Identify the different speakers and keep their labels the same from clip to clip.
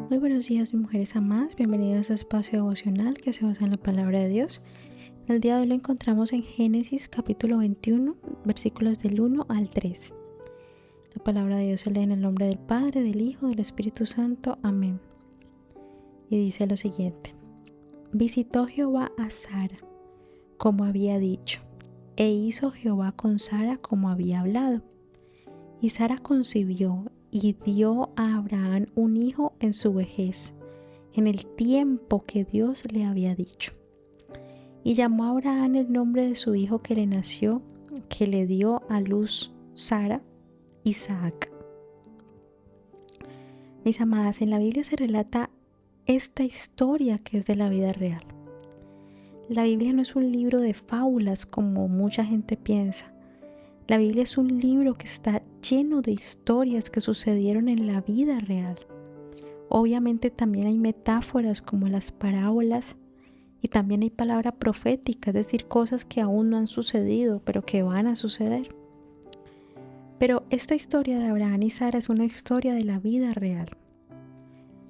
Speaker 1: Muy buenos días, mis mujeres amadas, bienvenidas a este espacio devocional que se basa en la palabra de Dios. El día de hoy lo encontramos en Génesis capítulo 21, versículos del 1 al 3. La palabra de Dios se lee en el nombre del Padre, del Hijo, del Espíritu Santo. Amén. Y dice lo siguiente: Visitó Jehová a Sara, como había dicho, e hizo Jehová con Sara como había hablado. Y Sara concibió y dio a Abraham un hijo en su vejez, en el tiempo que Dios le había dicho. Y llamó a Abraham el nombre de su hijo que le nació, que le dio a luz Sara, Isaac. Mis amadas, en la Biblia se relata esta historia que es de la vida real. La Biblia no es un libro de fábulas como mucha gente piensa. La Biblia es un libro que está lleno de historias que sucedieron en la vida real. Obviamente también hay metáforas como las parábolas y también hay palabra profética, es decir, cosas que aún no han sucedido, pero que van a suceder. Pero esta historia de Abraham y Sara es una historia de la vida real.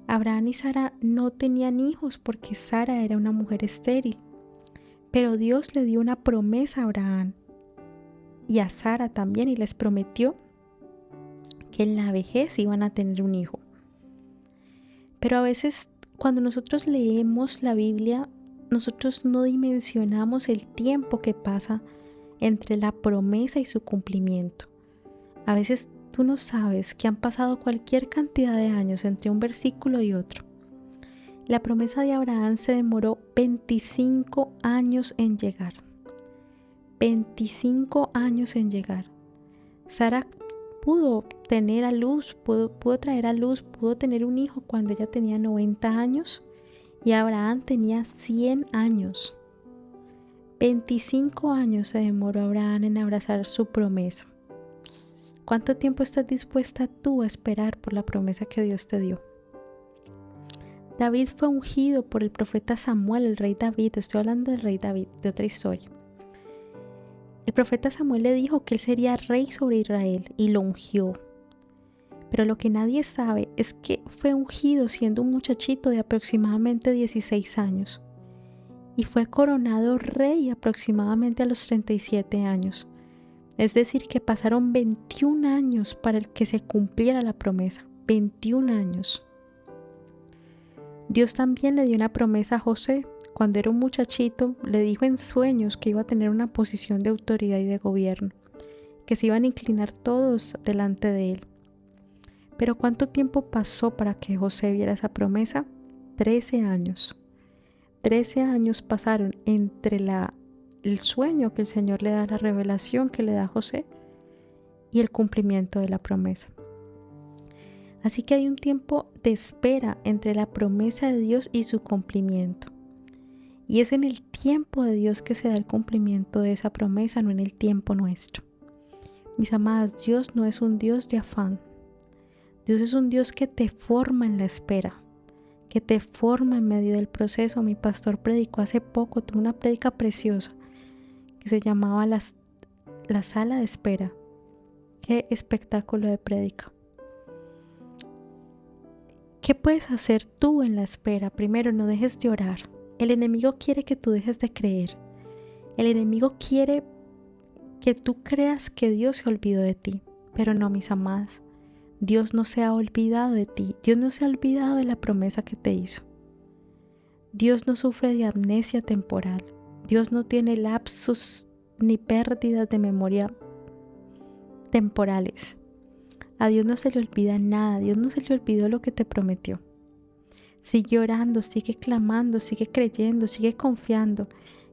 Speaker 1: Abraham y Sara no tenían hijos porque Sara era una mujer estéril, pero Dios le dio una promesa a Abraham y a Sara también, y les prometió que en la vejez iban a tener un hijo. Pero a veces cuando nosotros leemos la Biblia, nosotros no dimensionamos el tiempo que pasa entre la promesa y su cumplimiento. A veces tú no sabes que han pasado cualquier cantidad de años entre un versículo y otro. La promesa de Abraham se demoró 25 años en llegar. 25 años en llegar. Sara pudo tener a luz, pudo traer a luz, pudo tener un hijo cuando ella tenía 90 años y Abraham tenía 100 años. 25 años se demoró Abraham en abrazar su promesa. ¿Cuánto tiempo estás dispuesta tú a esperar por la promesa que Dios te dio? David fue ungido por el profeta Samuel, el rey David. Estoy hablando del rey David, de otra historia. El profeta Samuel le dijo que él sería rey sobre Israel y lo ungió. Pero lo que nadie sabe es que fue ungido siendo un muchachito de aproximadamente 16 años y fue coronado rey aproximadamente a los 37 años. Es decir, que pasaron 21 años para el que se cumpliera la promesa. 21 años. Dios también le dio una promesa a José. Cuando era un muchachito, le dijo en sueños que iba a tener una posición de autoridad y de gobierno, que se iban a inclinar todos delante de él. Pero ¿cuánto tiempo pasó para que José viera esa promesa? 13 años. 13 años pasaron entre el sueño que el Señor le da, la revelación que le da a José y el cumplimiento de la promesa. Así que hay un tiempo de espera entre la promesa de Dios y su cumplimiento. Y es en el tiempo de Dios que se da el cumplimiento de esa promesa, no en el tiempo nuestro. Mis amadas, Dios no es un Dios de afán. Dios es un Dios que te forma en la espera, que te forma en medio del proceso. Mi pastor predicó hace poco, tuvo una prédica preciosa que se llamaba la sala de espera. Qué espectáculo de prédica. ¿Qué puedes hacer tú en la espera? Primero, no dejes de orar. El enemigo quiere que tú dejes de creer. El enemigo quiere que tú creas que Dios se olvidó de ti. Pero no, mis amadas. Dios no se ha olvidado de ti. Dios no se ha olvidado de la promesa que te hizo. Dios no sufre de amnesia temporal. Dios no tiene lapsus ni pérdidas de memoria temporales. A Dios no se le olvida nada. A Dios no se le olvidó lo que te prometió. Sigue orando, sigue clamando, sigue creyendo, sigue confiando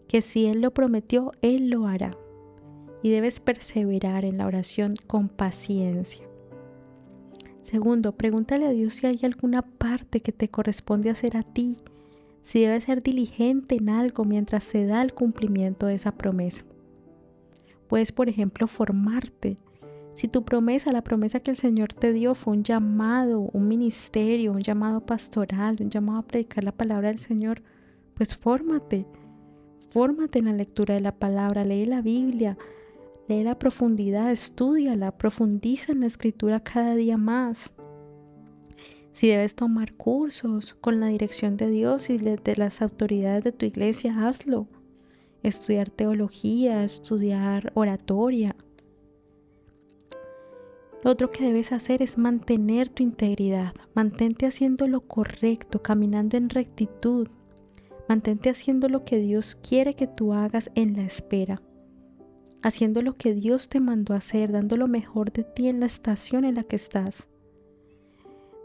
Speaker 1: que si Él lo prometió, Él lo hará. Y debes perseverar en la oración con paciencia. Segundo, pregúntale a Dios si hay alguna parte que te corresponde hacer a ti, si debes ser diligente en algo mientras se da el cumplimiento de esa promesa. Puedes, por ejemplo, formarte. Si tu promesa, la promesa que el Señor te dio fue un llamado, un ministerio, un llamado pastoral, un llamado a predicar la palabra del Señor, pues fórmate. Fórmate en la lectura de la palabra, lee la Biblia, lee la profundidad, estúdiala, profundiza en la escritura cada día más. Si debes tomar cursos con la dirección de Dios y de las autoridades de tu iglesia, hazlo. Estudiar teología, estudiar oratoria. Lo otro que debes hacer es mantener tu integridad. Mantente haciendo lo correcto, caminando en rectitud. Mantente haciendo lo que Dios quiere que tú hagas en la espera. Haciendo lo que Dios te mandó a hacer, dando lo mejor de ti en la estación en la que estás.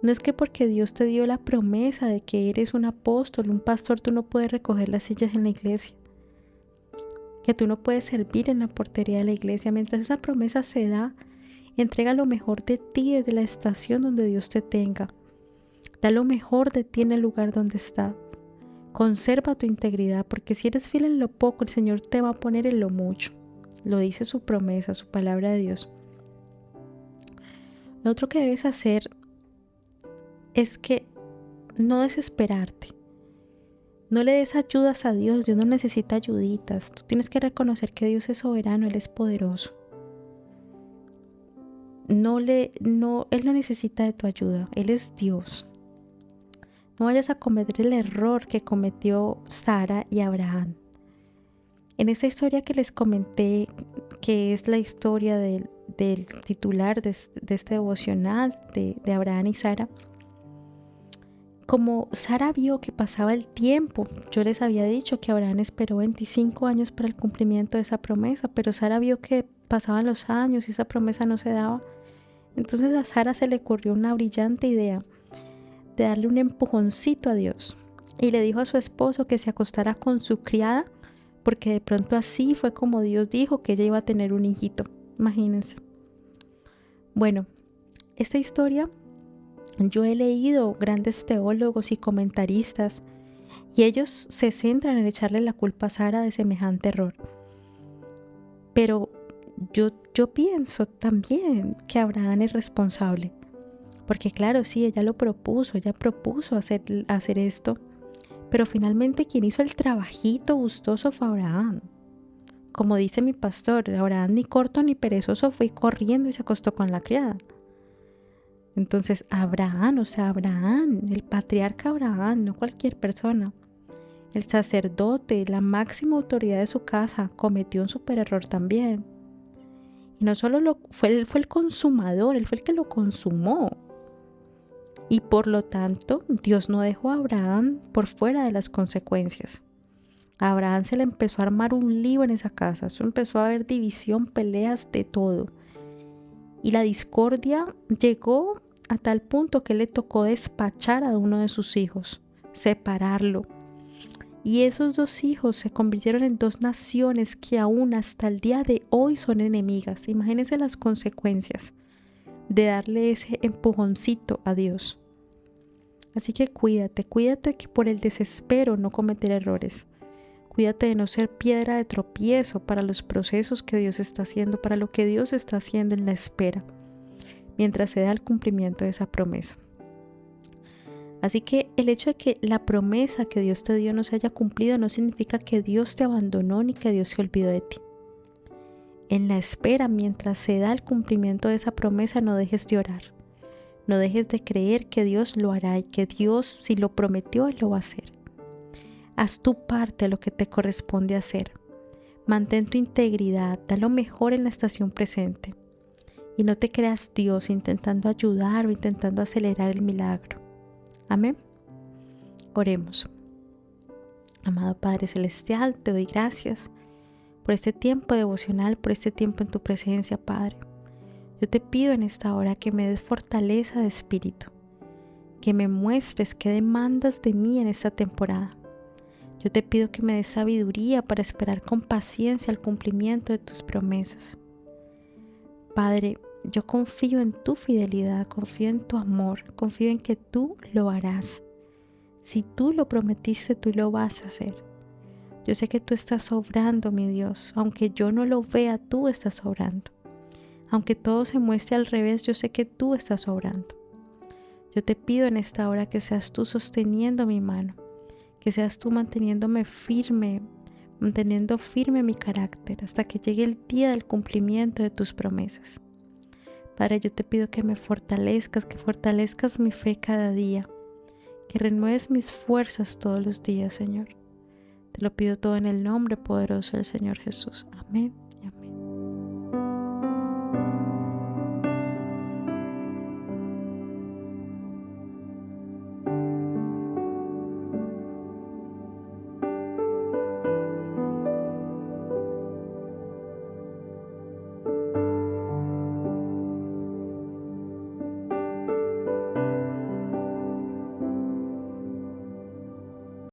Speaker 1: No es que porque Dios te dio la promesa de que eres un apóstol, un pastor, tú no puedes recoger las sillas en la iglesia. Que tú no puedes servir en la portería de la iglesia. Mientras esa promesa se da, entrega lo mejor de ti desde la estación donde Dios te tenga. Da lo mejor de ti en el lugar donde estás. Conserva tu integridad, porque si eres fiel en lo poco, el Señor te va a poner en lo mucho. Lo dice su promesa, su palabra de Dios. Lo otro que debes hacer es que no desesperarte. No le des ayudas a Dios. Dios no necesita ayuditas. Tú tienes que reconocer que Dios es soberano, Él es poderoso. Él no necesita de tu ayuda. Él es Dios. No vayas a cometer el error que cometió Sara y Abraham. En esta historia que les comenté, que es la historia del titular de este devocional de Abraham y Sara, como Sara vio que pasaba el tiempo, yo les había dicho que Abraham esperó 25 años para el cumplimiento de esa promesa, pero Sara vio que pasaban los años y esa promesa no se daba. Entonces a Sara se le ocurrió una brillante idea de darle un empujoncito a Dios y le dijo a su esposo que se acostara con su criada, porque de pronto así fue como Dios dijo que ella iba a tener un hijito. Imagínense. Bueno, esta historia yo he leído grandes teólogos y comentaristas y ellos se centran en echarle la culpa a Sara de semejante error. Pero yo pienso también que Abraham es responsable. Porque claro, sí, ella propuso hacer esto. Pero finalmente quien hizo el trabajito gustoso fue Abraham. Como dice mi pastor, Abraham ni corto ni perezoso fue corriendo y se acostó con la criada. Entonces Abraham, el patriarca Abraham, no cualquier persona, el sacerdote, la máxima autoridad de su casa, cometió un súper error también. Y no solo él fue el consumador, él fue el que lo consumó. Y por lo tanto, Dios no dejó a Abraham por fuera de las consecuencias. A Abraham se le empezó a armar un lío en esa casa, eso empezó a haber división, peleas, de todo. Y la discordia llegó a tal punto que le tocó despachar a uno de sus hijos, separarlo. Y esos dos hijos se convirtieron en dos naciones que aún hasta el día de hoy son enemigas. Imagínense las consecuencias de darle ese empujoncito a Dios. Así que cuídate que por el desespero no cometer errores. Cuídate de no ser piedra de tropiezo para los procesos que Dios está haciendo, para lo que Dios está haciendo en la espera, mientras se da el cumplimiento de esa promesa. Así que el hecho de que la promesa que Dios te dio no se haya cumplido no significa que Dios te abandonó ni que Dios se olvidó de ti. En la espera, mientras se da el cumplimiento de esa promesa, no dejes de orar. No dejes de creer que Dios lo hará y que Dios, si lo prometió, Él lo va a hacer. Haz tu parte, lo que te corresponde hacer. Mantén tu integridad, da lo mejor en la estación presente. Y no te creas Dios intentando ayudar o intentando acelerar el milagro. Amén. Oremos. Amado Padre Celestial, te doy gracias por este tiempo devocional, por este tiempo en tu presencia, Padre. Yo te pido en esta hora que me des fortaleza de espíritu, que me muestres qué demandas de mí en esta temporada. Yo te pido que me des sabiduría para esperar con paciencia el cumplimiento de tus promesas. Padre, yo confío en tu fidelidad, confío en tu amor, confío en que tú lo harás. Si tú lo prometiste, tú lo vas a hacer. Yo sé que tú estás obrando, mi Dios. Aunque yo no lo vea, tú estás obrando. Aunque todo se muestre al revés, yo sé que tú estás obrando. Yo te pido en esta hora que seas tú sosteniendo mi mano, que seas tú manteniendo firme mi carácter hasta que llegue el día del cumplimiento de tus promesas. Padre, yo te pido que me fortalezcas, que fortalezcas mi fe cada día, que renueves mis fuerzas todos los días, Señor. Te lo pido todo en el nombre poderoso del Señor Jesús. Amén